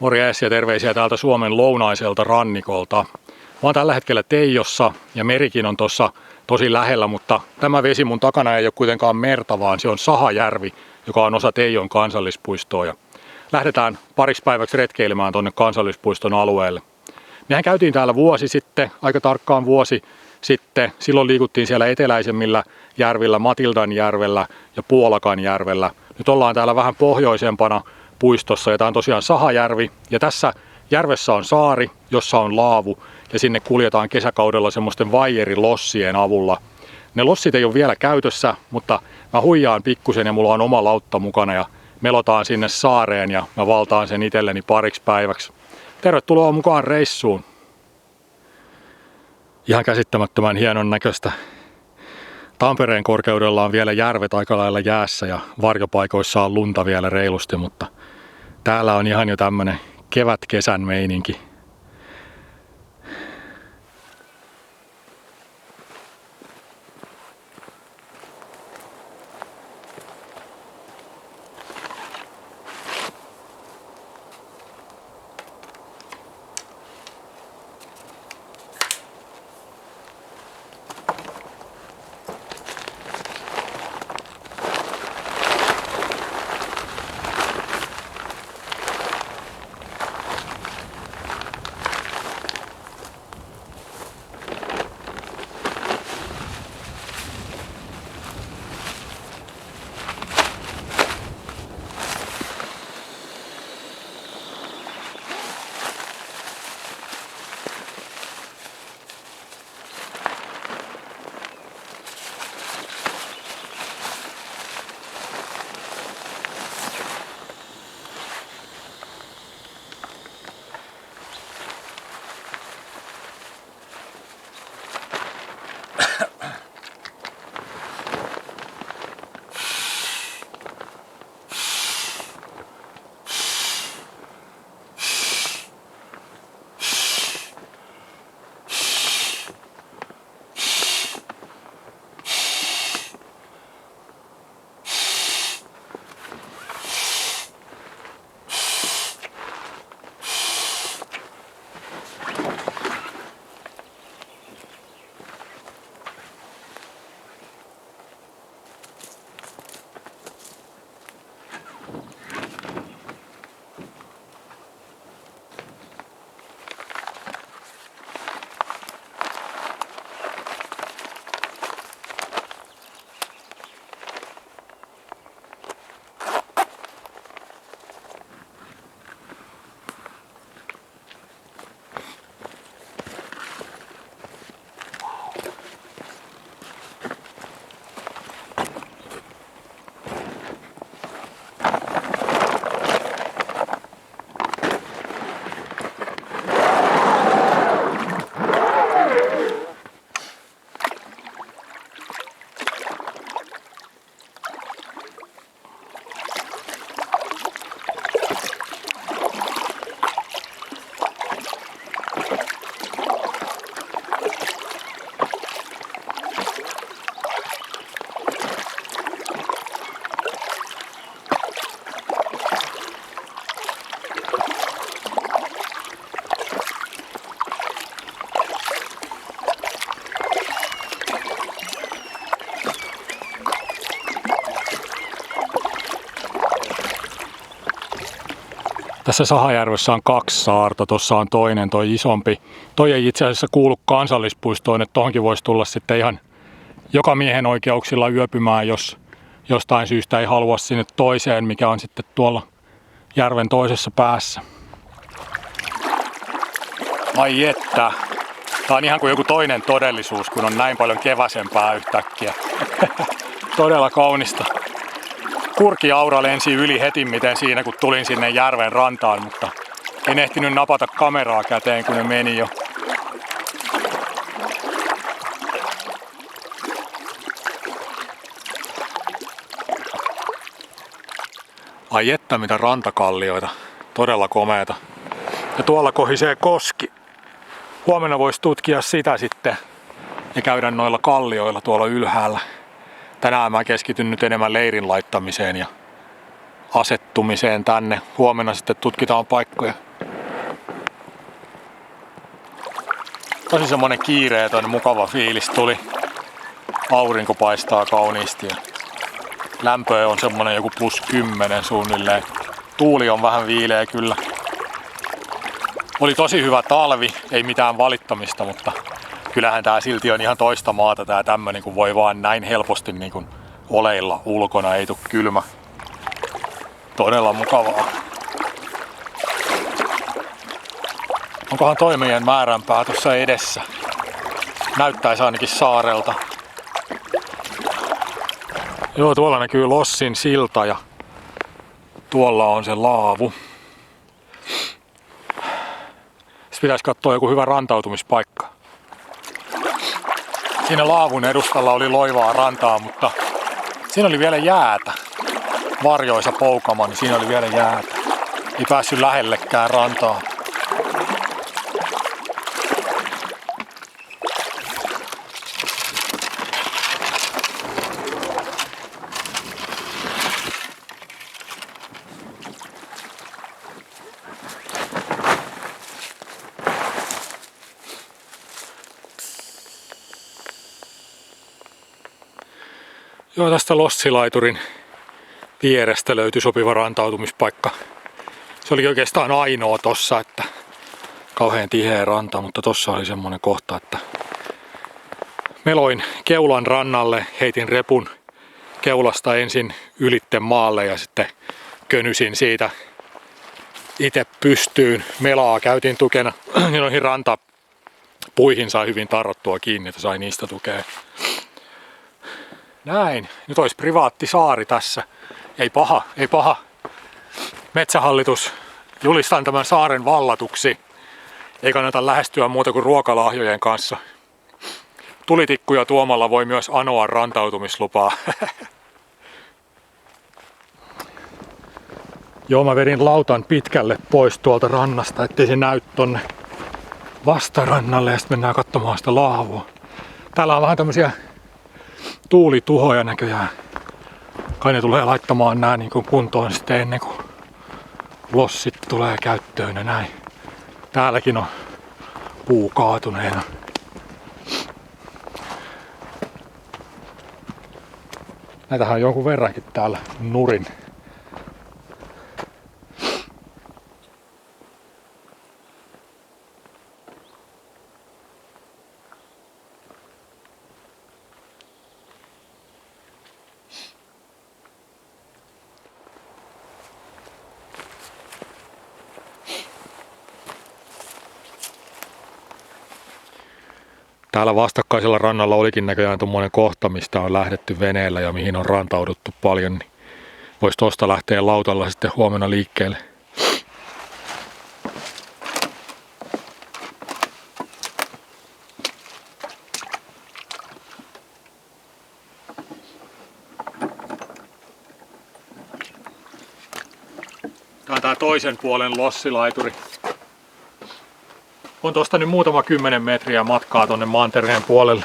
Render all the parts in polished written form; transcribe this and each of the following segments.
Morjes ja terveisiä täältä Suomen lounaiselta rannikolta. Mä oon tällä hetkellä Teijossa ja merikin on tuossa tosi lähellä, mutta tämä vesi mun takana ei ole kuitenkaan merta, vaan se on Sahajärvi, joka on osa Teijon kansallispuistoa. Ja lähdetään pariksi päiväksi retkeilemään tuonne kansallispuiston alueelle. Mehän käytiin täällä vuosi sitten, aika tarkkaan vuosi sitten. Silloin liikuttiin siellä eteläisemmillä järvillä, Matildanjärvellä ja Puolakanjärvellä. Nyt ollaan täällä vähän pohjoisempana puistossa ja tämä on tosiaan Sahajärvi. Ja tässä järvessä on saari, jossa on laavu ja sinne kuljetaan kesäkaudella semmoisten vaijerilossien avulla. Ne lossit ei ole vielä käytössä, mutta mä huijaan pikkusen ja mulla on oma lautta mukana ja melotaan sinne saareen ja mä valtaan sen itselleni pariksi päiväksi. Tervetuloa mukaan reissuun. Ihan käsittämättömän hienon näköistä. Tampereen korkeudella on vielä järvet aika lailla jäässä ja varjopaikoissa on lunta vielä reilusti, mutta täällä on ihan jo tämmönen kevät-kesän meininki. Tässä Sahajärvessä on 2 saarta, tuossa on toinen, toi isompi. Toi ei itse asiassa kuulu kansallispuistoon, että tohonkin voisi tulla sitten ihan joka miehen oikeuksilla yöpymään, jos jostain syystä ei halua sinne toiseen, mikä on sitten tuolla järven toisessa päässä. Ai että, tää on ihan kuin joku toinen todellisuus, kun on näin paljon keväsempää yhtäkkiä. Todella kaunista. Kurkiaura lensi yli heti miten siinä kun tulin sinne järven rantaan, mutta en ehtinyt napata kameraa käteen kun ne meni jo. Ai että mitä rantakallioita, todella komeeta. Ja tuolla kohisee koski. Huomenna voisi tutkia sitä sitten ja käydä noilla kallioilla tuolla ylhäällä. Tänään mä keskityn nyt enemmän leirin laittamiseen ja asettumiseen tänne. Huomenna sitten tutkitaan paikkoja. Tosi semmonen kiireetön, mukava fiilis tuli. Aurinko paistaa kauniisti ja lämpöä on semmonen joku +10 suunnilleen. Tuuli on vähän viileä kyllä. Oli tosi hyvä talvi, ei mitään valittamista, mutta kyllähän tää silti on ihan toista maata tää tämmönen, kun voi vaan näin helposti niin kuin oleilla ulkona, ei tuu kylmä. Todella mukavaa. Onkohan toi meidän määränpää tuossa edessä? Näyttäisi ainakin saarelta. Joo, tuolla näkyy Lossin silta ja tuolla on se laavu. Sitten pitäisi katsoa joku hyvä rantautumispaikka. Siinä laavun edustalla oli loivaa rantaa, mutta siinä oli vielä jäätä. Varjoisa poukama, niin siinä oli vielä jäätä. Ei päässyt lähellekään rantaa. Joo, tästä Lossilaiturin vierestä löytyi sopiva rantautumispaikka. Se oli oikeastaan ainoa tossa, että kauhean tiheä ranta, mutta tossa oli semmonen kohta, että meloin keulan rannalle, heitin repun keulasta ensin ylitte maalle ja sitten könysin siitä itse pystyyn. Melaa käytin tukena, niin noihin rantapuihin sai hyvin tarrottua kiinni, että sai niistä tukea. Näin. Nyt olisi privaatti saari tässä. Ei paha, ei paha. Metsähallitus, julistan tämän saaren vallatuksi. Ei kannata lähestyä muuta kuin ruokalahjojen kanssa. Tulitikkuja tuomalla voi myös anoa rantautumislupaa. Joo, mä vedin lautan pitkälle pois tuolta rannasta, ettei se näy tonne vastarannalle ja sitten mennään katsomaan sitä laavua. Täällä on vähän tämmösiä tuulituhoja näköjään. Kai ne tulee laittamaan nää niin kuin kuntoon sitten ennen kuin lossit tulee käyttöön ja näin. Täälläkin on puu kaatuneena. Näitähän on jonkun verrankin täällä nurin. Täällä vastakkaisella rannalla olikin näköjään tuommoinen kohta, mistä on lähdetty veneellä ja mihin on rantauduttu paljon. Niin voisi tuosta lähteä lautalla sitten huomenna liikkeelle. Tää on tää toisen puolen lossilaituri. On tosta nyt muutama 10 metriä matkaa tonne mantereen puolelle.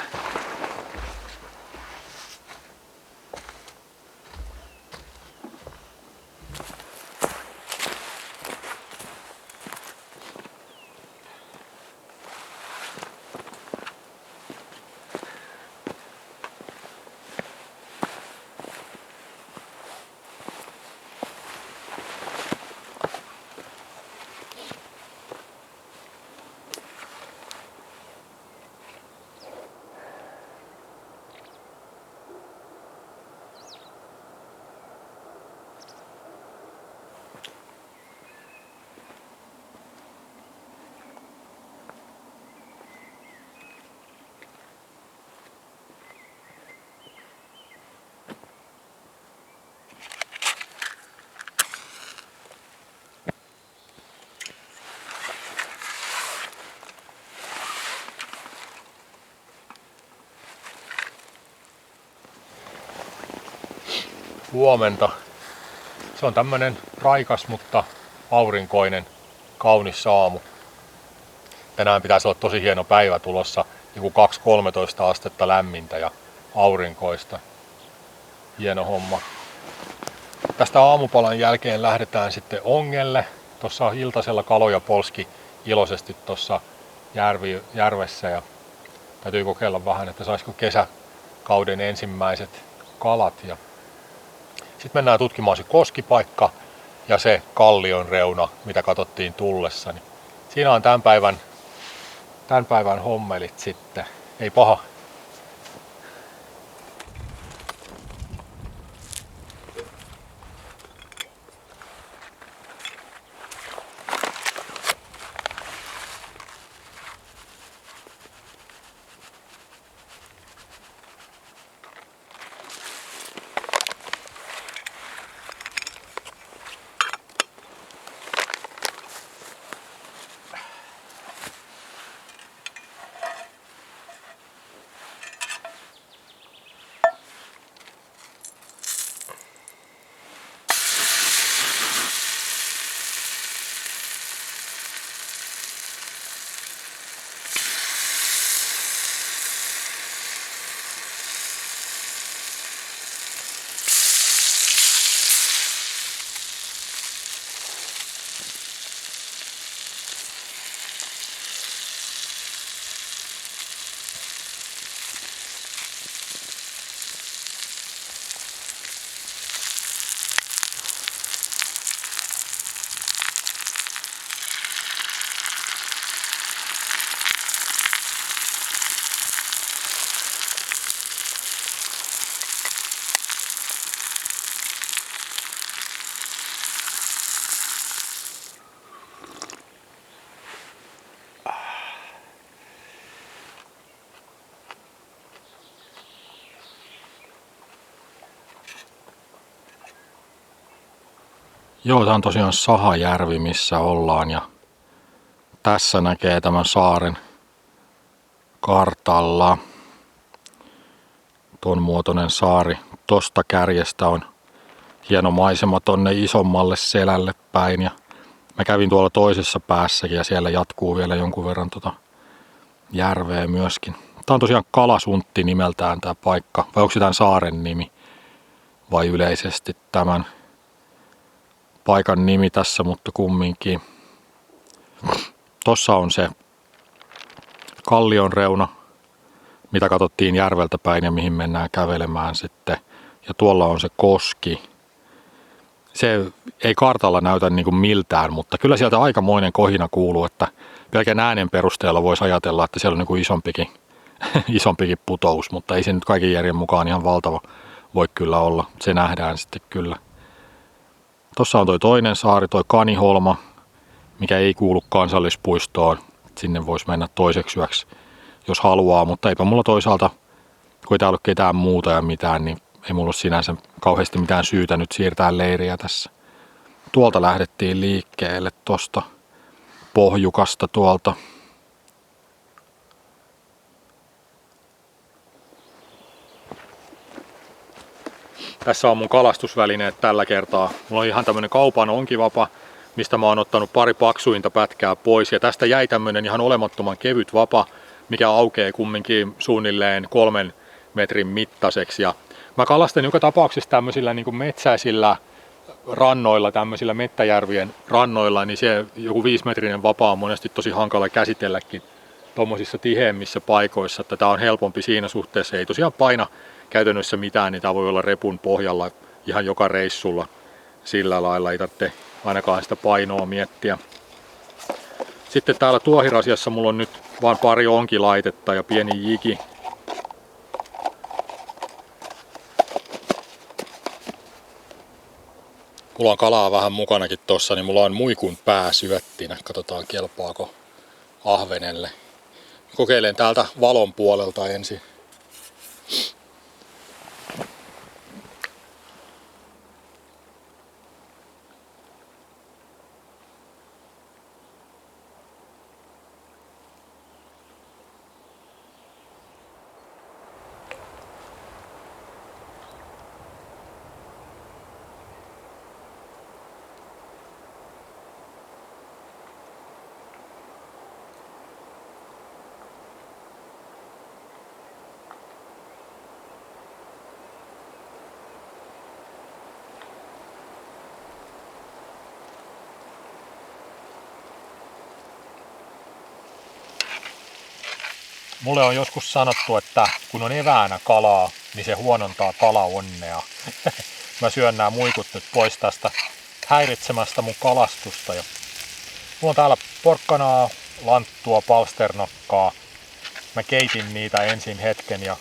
Huomenta. Se on tämmönen raikas, mutta aurinkoinen, kaunis aamu. Tänään pitäisi olla tosi hieno päivä tulossa, joku 2-13 astetta lämmintä ja aurinkoista. Hieno homma. Tästä aamupalan jälkeen lähdetään sitten ongelle. Tuossa on iltasella kaloja polski iloisesti tuossa järvessä ja täytyy kokeilla vähän, että saisiko kesäkauden ensimmäiset kalat. Ja sitten mennään tutkimaan se koskipaikka ja se kallion reuna, mitä katsottiin tullessa. Niin siinä on tämän päivän hommelit sitten. Ei paha. Joo, tämä on tosiaan Sahajärvi, missä ollaan, ja tässä näkee tämän saaren kartalla. Tuon muotoinen saari. Tosta kärjestä on hieno maisema tonne isommalle selälle päin, ja mä kävin tuolla toisessa päässäkin ja siellä jatkuu vielä jonkun verran järveä myöskin. Tämä on tosiaan Kalasuntti nimeltään tämä paikka, vai onko se tämän saaren nimi vai yleisesti tämän paikan nimi tässä, mutta kumminkin. Tossa on se kallion reuna, mitä katsottiin järveltä päin ja mihin mennään kävelemään sitten. Ja tuolla on se koski. Se ei kartalla näytä niin kuin miltään, mutta kyllä sieltä aikamoinen kohina kuuluu, että pelkän äänen perusteella voisi ajatella, että siellä on niin kuin isompikin putous, mutta ei se nyt kaiken järjen mukaan ihan valtava voi kyllä olla. Se nähdään sitten kyllä. Tuossa on toi toinen saari, toi Kaniholma, mikä ei kuulu kansallispuistoon. Sinne voisi mennä toiseksi yöksi, jos haluaa, mutta eipä mulla toisaalta, kun ei täällä ole ketään muuta ja mitään, niin ei mulla ole sinänsä kauheasti mitään syytä nyt siirtää leiriä tässä. Tuolta lähdettiin liikkeelle tuosta pohjukasta tuolta. Tässä on mun kalastusvälineet tällä kertaa. Mulla on ihan tämmönen kaupan onkivapa, mistä mä oon ottanut pari paksuinta pätkää pois. Ja tästä jäi tämmönen ihan olemattoman kevyt vapa, mikä aukeaa kumminkin suunnilleen 3 metrin mittaiseksi. Ja mä kalastan joka tapauksessa tämmöisillä niin kuin metsäisillä rannoilla, tämmöisillä mettäjärvien rannoilla, niin se joku 5-metrinen vapa on monesti tosi hankala käsitelläkin tuommoisissa tiheämmissä paikoissa, että tää on helpompi siinä suhteessa. Ei tosiaan paina käytännössä mitään, niin tää voi olla repun pohjalla ihan joka reissulla sillä lailla, ei tarvitse ainakaan sitä painoa miettiä. Sitten täällä tuohirasiassa mulla on nyt vain pari onkilaitetta ja pieni jiki. Mulla on kalaa vähän mukanakin tossa, niin mulla on muikun pää syöttinä. Katsotaan kelpaako ahvenelle. Kokeilen täältä valon puolelta ensin. Mulle on joskus sanottu, että kun on eväänä kalaa, niin se huonontaa kalaonnea. Mä syön nämä muikut nyt pois tästä häiritsemästä mun kalastusta. Ja mulla on täällä porkkanaa, lanttua, palsternakkaa. Mä keitin niitä ensin hetken ja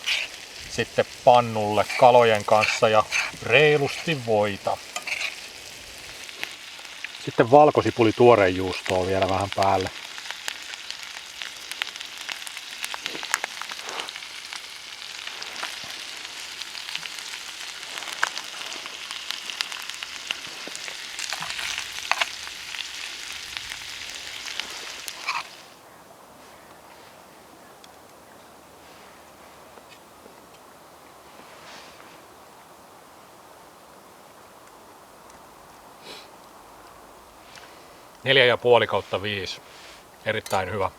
sitten pannulle kalojen kanssa ja reilusti voita. Sitten valkosipuli tuorejuustoa vielä vähän päälle. Neljä ja puoli kautta 5. Erittäin hyvä.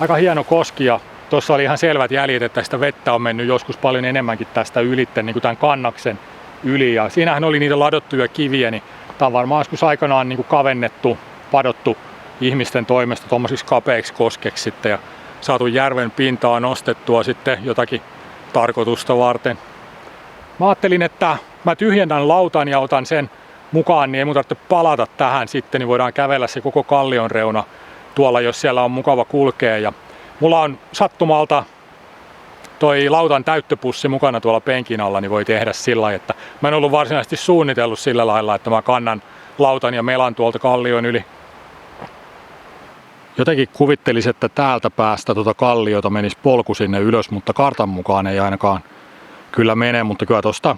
Aika hieno koski ja tuossa oli ihan selvät jäljet, että sitä vettä on mennyt joskus paljon enemmänkin tästä ylitte, niin kuin tämän kannaksen yli. Ja siinähän oli niitä ladottuja kiviä, niin tämä on varmaan joskus aikanaan niin kuin kavennettu, padottu ihmisten toimesta tuommoisiksi kapeiksi koskeksi sitten ja saatu järven pintaa nostettua sitten jotakin tarkoitusta varten. Mä ajattelin, että mä tyhjennän lautan ja otan sen mukaan, niin ei mun tarvitse palata tähän sitten, niin voidaan kävellä se koko kallion reuna tuolla, jos siellä on mukava kulkea. Ja mulla on sattumalta toi lautan täyttöpussi mukana tuolla penkin alla, niin voi tehdä sillä lailla, että mä en ollut varsinaisesti suunnitellut sillä lailla, että mä kannan lautan ja melan tuolta kallion yli. Jotenkin kuvittelisin, että täältä päästä tuota kalliota menisi polku sinne ylös, mutta kartan mukaan ei ainakaan kyllä mene, mutta kyllä tuosta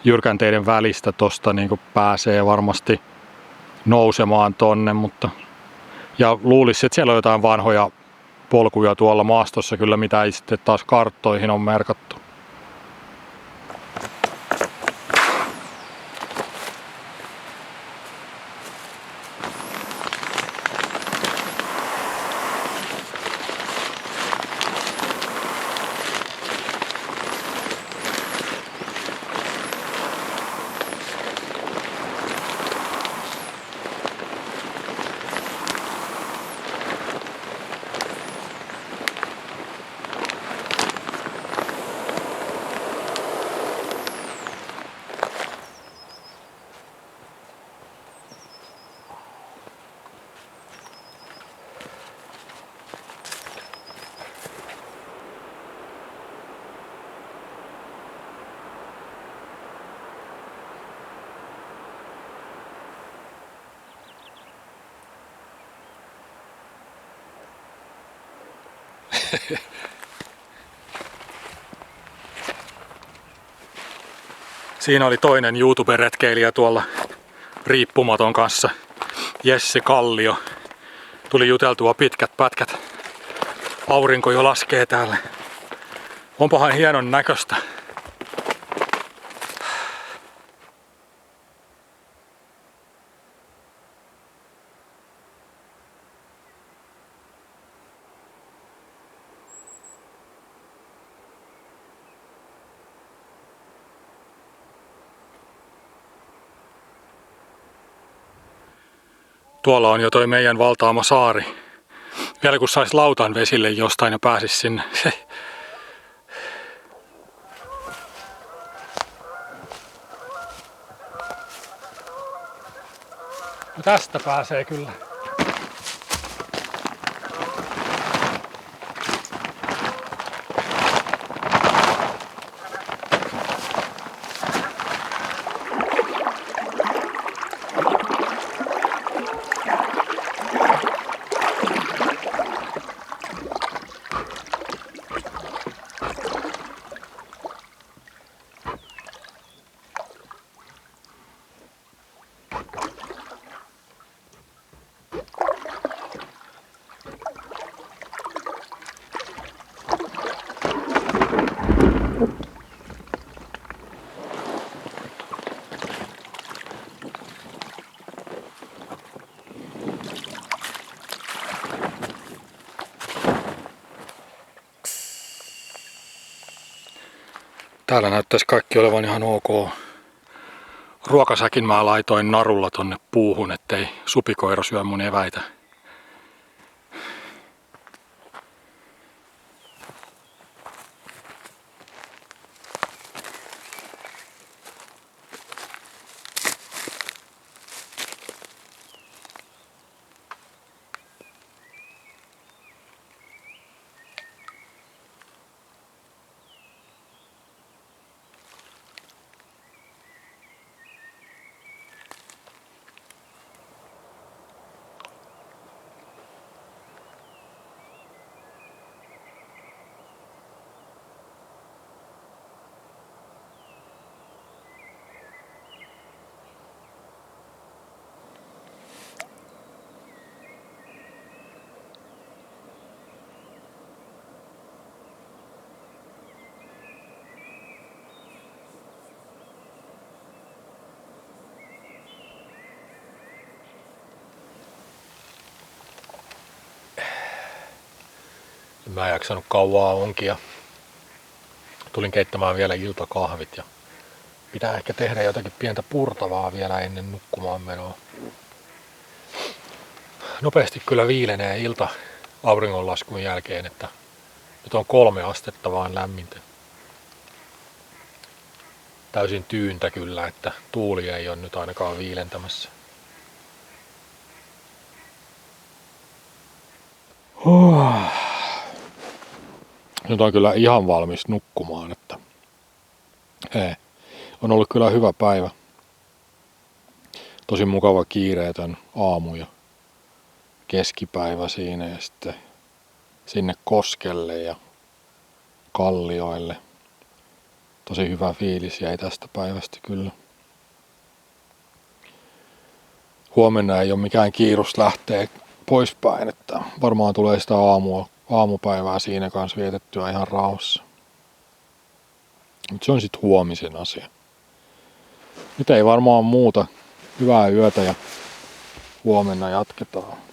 jyrkänteiden välistä tuosta niin pääsee varmasti nousemaan tonne, mutta ja luulisi, että siellä on jotain vanhoja polkuja tuolla maastossa kyllä, mitä ei sitten taas karttoihin on merkattu. Siinä oli toinen YouTube-retkeilijä tuolla riippumaton kanssa, Jesse Kallio. Tuli juteltua pitkät pätkät. Aurinko jo laskee täällä. Onpahan hienon näköistä. Tuolla on jo toi meidän valtaama saari. Vielä kun sais lautan vesille jostain ja pääsis sinne. No tästä pääsee kyllä. Täällä näyttäisi kaikki olevan ihan ok. Ruokasäkin mä laitoin narulla tonne puuhun, ettei supikoira syö mun eväitä. Mä en jaksanut kauaa onkia. Tulin keittämään vielä iltakahvit ja pitää ehkä tehdä jotakin pientä purtavaa vielä ennen nukkumaan menoa. Nopeasti kyllä viilenee ilta auringonlaskun jälkeen, että nyt on 3 astetta vaan lämmintä. Täysin tyyntä kyllä, että tuuli ei ole nyt ainakaan viilentämässä. Nyt on kyllä ihan valmis nukkumaan, että on ollut kyllä hyvä päivä. Tosi mukava kiireetön aamu ja keskipäivä siinä ja sitten sinne koskelle ja kallioille. Tosi hyvä fiilis jäi tästä päivästä kyllä. Huomenna ei ole mikään kiirus lähteä poispäin, että varmaan tulee sitä aamupäivää siinä kanssa vietettyä ihan rauhassa. Mutta se on sitten huomisen asia. Nyt ei varmaan muuta. Hyvää yötä ja huomenna jatketaan.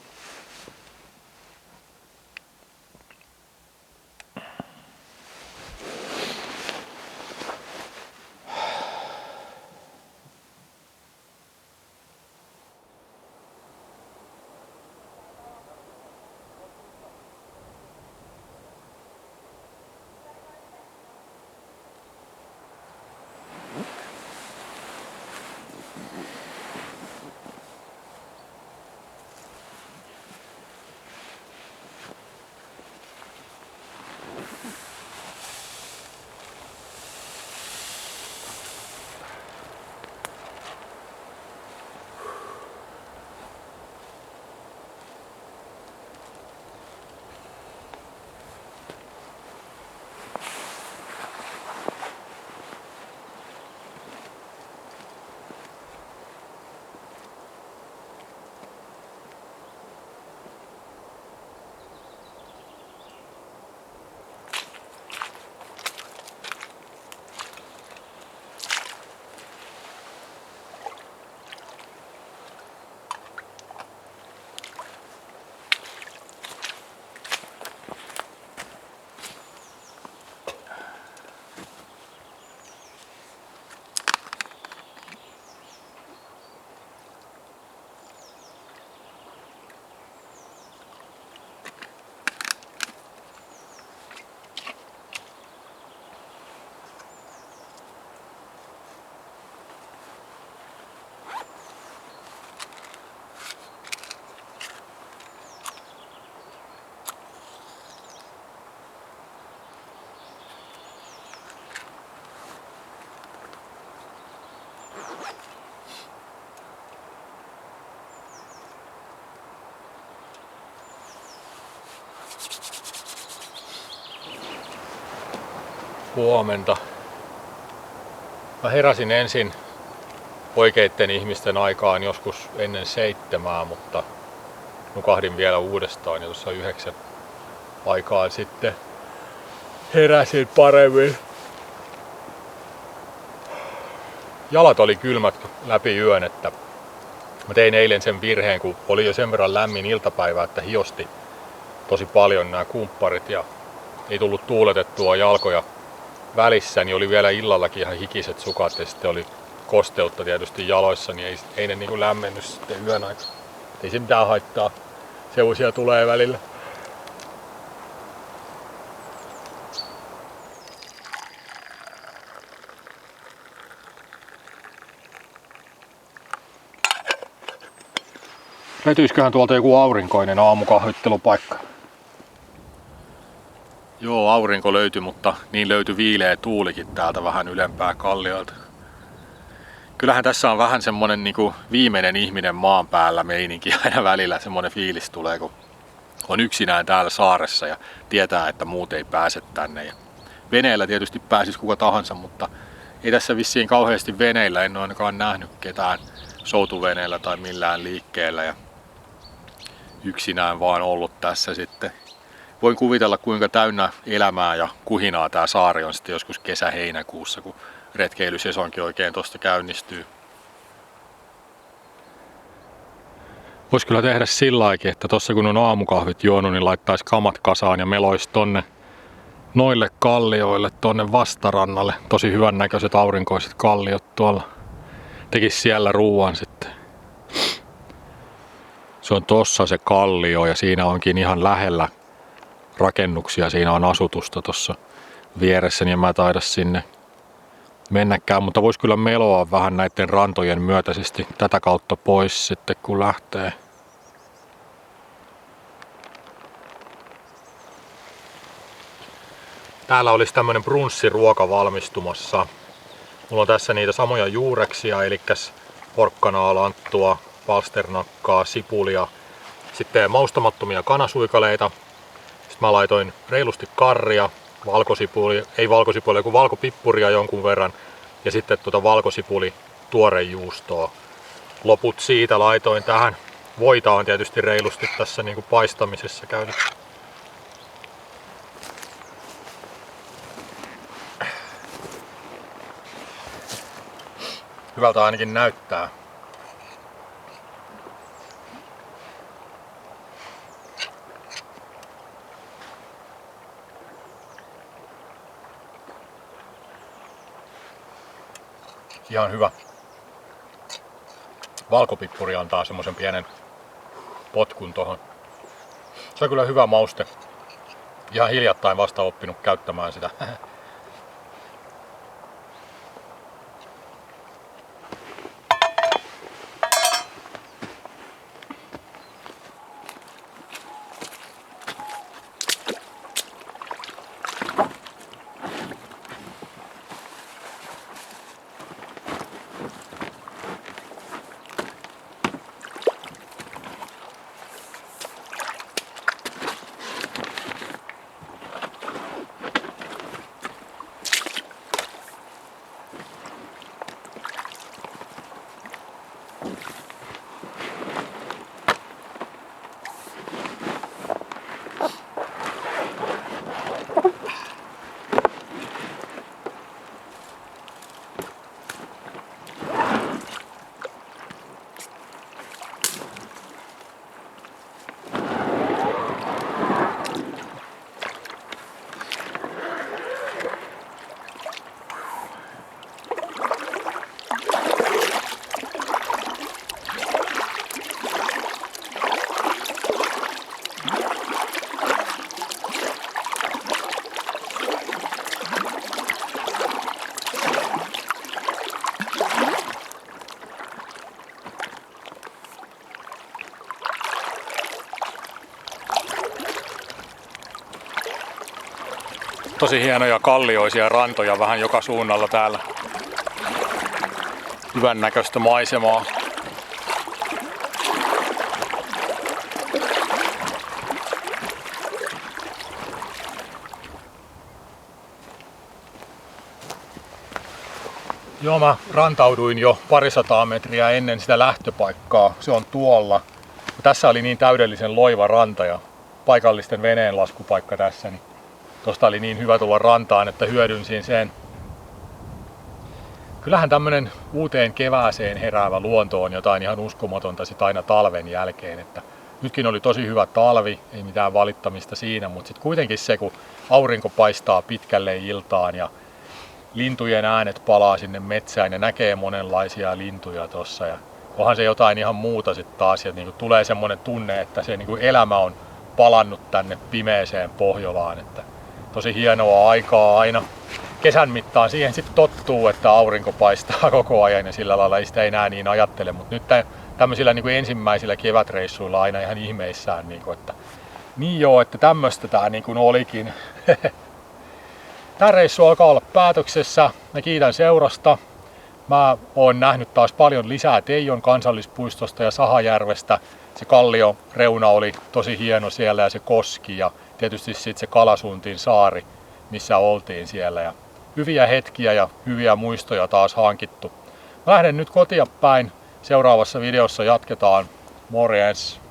Huomenta. Mä heräsin ensin oikeitten ihmisten aikaan joskus ennen 7, mutta nukahdin vielä uudestaan ja tuossa 9 aikaan sitten heräsin paremmin. Jalat oli kylmät läpi yön, että mä tein eilen sen virheen, kun oli jo sen verran lämmin iltapäivä, että hiosti tosi paljon nämä kumpparit ja ei tullut tuuletettua jalkoja välissä, niin oli vielä illallakin ihan hikiset sukat ja sitten oli kosteutta tietysti jaloissa, niin ei ne niinku lämmennyt sitten yön aikana. Ei se mitään haittaa, seusia tulee välillä. Löytyisiköhän tuolta joku aurinkoinen aamukahvittelupaikka? Joo, aurinko löytyi, mutta niin löytyi viileä tuulikin täältä vähän ylempää kallioilta. Kyllähän tässä on vähän semmonen niinku viimeinen ihminen maan päällä meininki aina välillä. Semmonen fiilis tulee, kun on yksinään täällä saaressa ja tietää, että muut ei pääse tänne. Ja veneellä tietysti pääsisi kuka tahansa, mutta ei tässä vissiin kauheasti veneillä. En ole ainakaan nähnyt ketään soutuveneellä tai millään liikkeellä. Ja yksinään vaan ollut tässä sitten. Voin kuvitella, kuinka täynnä elämää ja kuhinaa tää saari on sitten joskus kesä-heinäkuussa, kun retkeilysesonki oikein tosta käynnistyy. Vois kyllä tehdä sillaikin, että tossa kun on aamukahvit juonut, niin laittaisi kamat kasaan ja meloisi tonne noille kallioille, tonne vastarannalle. Tosi hyvän näköiset aurinkoiset kalliot tuolla. Tekis siellä ruuan sitten. Se on tossa se kallio ja siinä onkin ihan lähellä rakennuksia. Siinä on asutusta tossa vieressä, niin mä taida sinne mennäkään, mutta vois kyllä meloa vähän näiden rantojen myötäisesti tätä kautta pois sitten kun lähtee. Täällä olisi tämmönen brunssiruoka valmistumassa. Mulla on tässä niitä samoja juureksia, eli porkkanaa, lanttua, palsternakkaa, sipulia, sitten maustamattomia kanasuikaleita. Sitten mä laitoin reilusti karria, valkopippuria jonkun verran ja sitten valkosipuli tuorejuustoa. Loput siitä laitoin tähän. Voita on tietysti reilusti tässä niin kuin paistamisessa käytetty. Hyvältä ainakin näyttää. Ihan hyvä. Valkopippuri antaa semmoisen pienen potkun tohon. Se on kyllä hyvä mauste. Ihan hiljattain vasta oppinut käyttämään sitä. Tosi hienoja kallioisia rantoja vähän joka suunnalla täällä. Hyvän näköistä maisemaa. Joo, mä rantauduin jo parisataa metriä ennen sitä lähtöpaikkaa. Se on tuolla. Tässä oli niin täydellisen loiva ranta ja paikallisten veneen laskupaikka tässä, niin tosta oli niin hyvä tulla rantaan, että hyödynsin sen. Kyllähän tämmönen uuteen kevääseen heräävä luonto on jotain ihan uskomatonta sit aina talven jälkeen. Että nytkin oli tosi hyvä talvi, ei mitään valittamista siinä, mutta sitten kuitenkin se, kun aurinko paistaa pitkälle iltaan ja lintujen äänet palaa sinne metsään ja näkee monenlaisia lintuja tossa. Ja onhan se jotain ihan muuta sitten taas, että niinku tulee semmoinen tunne, että se niinku elämä on palannut tänne pimeeseen Pohjolaan. Että tosi hienoa aikaa aina. Kesän mittaan siihen sitten tottuu, että aurinko paistaa koko ajan ja sillä lailla ei sitä enää niin ajattele, mutta nyt tämmöisillä niin kuin ensimmäisillä kevätreissuilla aina ihan ihmeissään, niin kuin, että niin joo, että tämmöistä tää niin kuin olikin. Tää reissu alkaa olla päätöksessä. Mä kiitän seurasta. Mä oon nähnyt taas paljon lisää Teijon kansallispuistosta ja Sahajärvestä. Se kallio reuna oli tosi hieno siellä ja se koski ja tietysti sitten se Kalasuntin saari, missä oltiin siellä. Ja hyviä hetkiä ja hyviä muistoja taas hankittu. Mä lähden nyt kotia päin. Seuraavassa videossa jatketaan. Morjens!